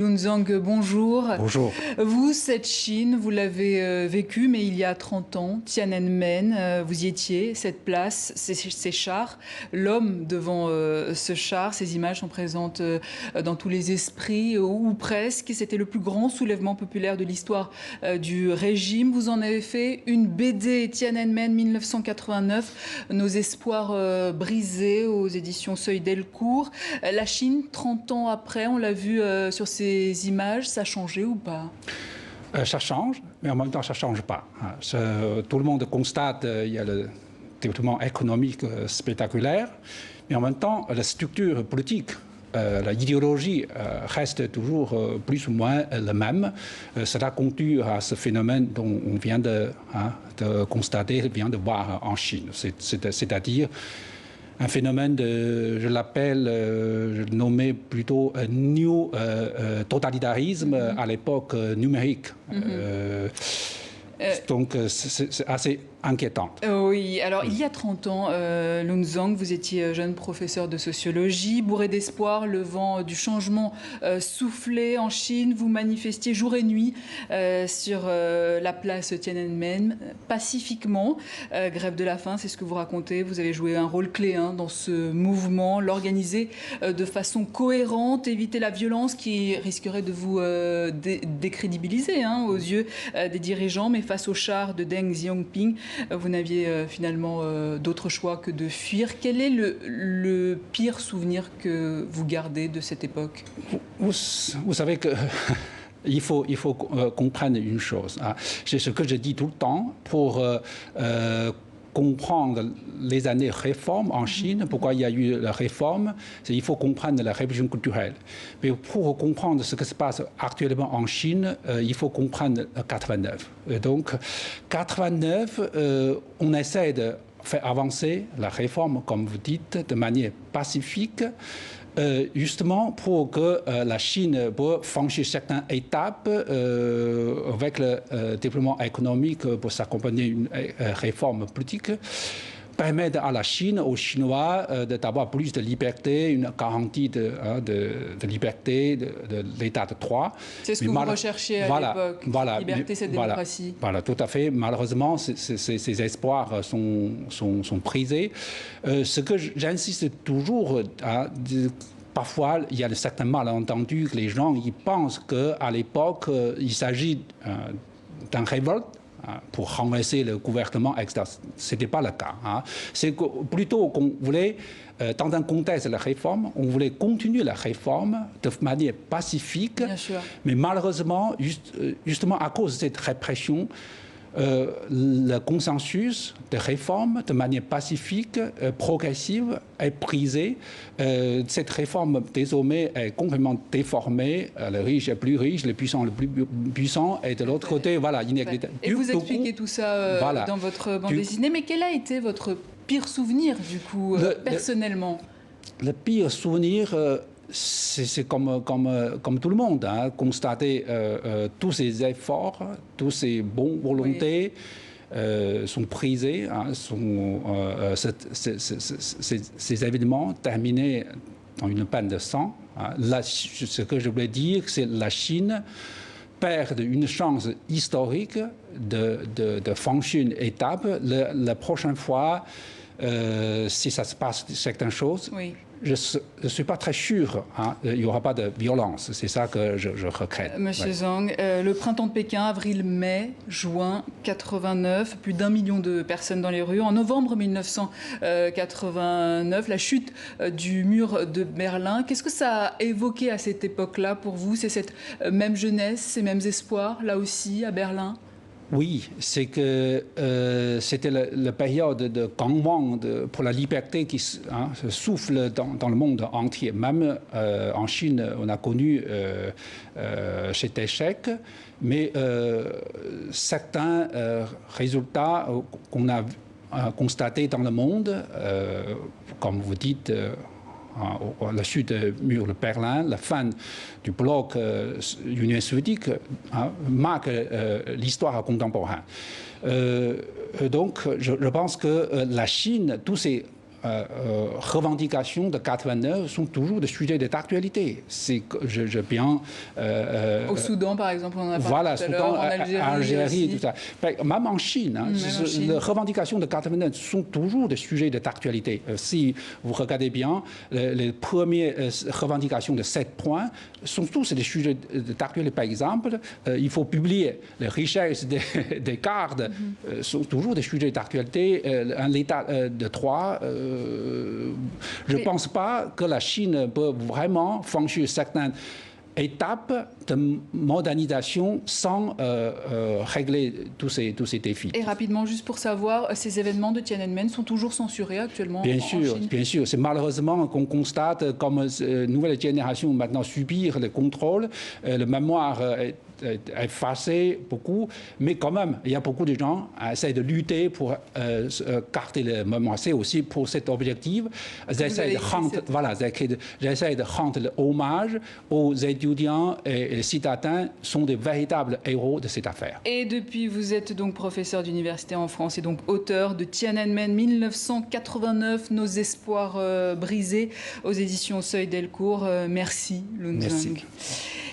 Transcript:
Lunzang, bonjour. Bonjour. Vous, cette Chine, vous l'avez vécue, mais il y a 30 ans, Tiananmen, vous y étiez, cette place, ces chars, l'homme devant ce char, ces images sont présentes dans tous les esprits, ou presque. C'était le plus grand soulèvement populaire de l'histoire du régime. Vous en avez fait une BD, Tiananmen 1989, Nos espoirs brisés, aux éditions Seuil Delcourt. La Chine, 30 ans après, on l'a vu sur ces images, ça a changé ou pas? Ça change, mais en même temps, ça ne change pas. Tout le monde constate qu'il y a le développement économique spectaculaire, mais en même temps, la structure politique, l'idéologie reste toujours plus ou moins la même. Cela conduit à ce phénomène dont on vient de constater, vient de voir en Chine. C'est-à-dire un phénomène je l'appelle, je le nommais plutôt new totalitarisme à l'époque numérique. Donc c'est assez inquiétant. Oui, alors il y a 30 ans, Lunzang, vous étiez jeune professeur de sociologie, bourré d'espoir, le vent du changement soufflait en Chine, vous manifestiez jour et nuit sur la place Tiananmen, pacifiquement, grève de la faim, c'est ce que vous racontez, vous avez joué un rôle clé dans ce mouvement, l'organiser de façon cohérente, éviter la violence qui risquerait de vous décrédibiliser aux yeux des dirigeants, mais face au char de Deng Xiaoping, vous n'aviez finalement d'autre choix que de fuir. Quel est le pire souvenir que vous gardez de cette époque? Vous savez que il faut comprendre une chose. C'est ce que je dis tout le temps pour comprendre les années réformes en Chine, pourquoi il y a eu la réforme, il faut comprendre la révolution culturelle. Mais pour comprendre ce qui se passe actuellement en Chine, il faut comprendre 89. Et donc, 89, on essaie de faire avancer la réforme, comme vous dites, de manière pacifique, justement pour que la Chine puisse franchir certaines étapes avec le développement économique pour s'accompagner d'une réforme politique, permettre à la Chine, aux Chinois, d'avoir plus de liberté, une garantie de liberté, de l'état de droit. C'est ce que vous recherchiez à l'époque, liberté, cette démocratie. Voilà, tout à fait. Malheureusement, ces espoirs sont brisés. Ce que j'insiste toujours, parfois, il y a certains malentendus que les gens ils pensent qu'à l'époque, il s'agit d'un révolte pour renverser le gouvernement, etc. Ce n'était pas le cas. C'est plutôt qu'on voulait, dans un contexte de la réforme, on voulait continuer la réforme de manière pacifique. Bien sûr. Mais malheureusement, justement à cause de cette répression, le consensus de réforme de manière pacifique, progressive, est brisé. Cette réforme, désormais, est complètement déformée. Le riche est plus riche, le puissant le plus puissant, et de l'autre côté, voilà, l'inégalité. Et vous expliquez tout ça dans votre bande dessinée. Mais quel a été votre pire souvenir, du coup, personnellement? Le pire souvenir, c'est comme tout le monde, constater tous ces efforts, tous ces bonnes volontés sont brisés, ces événements terminés dans une peine de sang. Là, ce que je voulais dire, c'est que la Chine perd une chance historique de franchir une étape. La prochaine fois, si ça se passe certaines choses, je ne suis pas très sûr il n'y aura pas de violence. C'est ça que je regrette. Monsieur Zhang, le printemps de Pékin, avril, mai, juin 89, plus d'1 million de personnes dans les rues. En novembre 1989, la chute du mur de Berlin. Qu'est-ce que ça a évoqué à cette époque-là pour vous? C'est cette même jeunesse, ces mêmes espoirs, là aussi, à Berlin? Oui, c'est que c'était la période de grand vent pour la liberté qui souffle dans le monde entier. Même en Chine, on a connu cet échec, mais certains résultats qu'on a constatés dans le monde, comme vous dites, la chute du mur de Berlin, la fin du bloc Union soviétique marque l'histoire contemporaine. Donc, je pense que la Chine, tous ces revendications de 89 sont toujours des sujets d'actualité. C'est bien. Au Soudan, par exemple, on en a parlé voilà, tout à l'heure, en Algérie, tout ça. Même en Chine, hein, les revendications de 89 sont toujours des sujets d'actualité. Si vous regardez bien, les premières revendications de 7 points sont tous des sujets d'actualité. Par exemple, il faut publier les richesses des gardes, sont toujours des sujets d'actualité. Un état de droit, je ne pense pas que la Chine peut vraiment franchir certaines étapes de modernisation sans régler tous ces défis. Et rapidement, juste pour savoir, ces événements de Tiananmen sont toujours censurés actuellement en Chine? Bien sûr. C'est malheureusement qu'on constate comme nouvelle génération maintenant subir le contrôle, le mémoire est effacé beaucoup, mais quand même, il y a beaucoup de gens qui essaient de lutter pour garder le mémoire. C'est aussi pour cet objectif. J'essaie de rendre hommage aux étudiants et les citadins sont des véritables héros de cette affaire. Et depuis, vous êtes donc professeur d'université en France et donc auteur de Tiananmen 1989, Nos espoirs brisés, aux éditions Seuil Delcourt. Merci, Lun Zhang. Merci.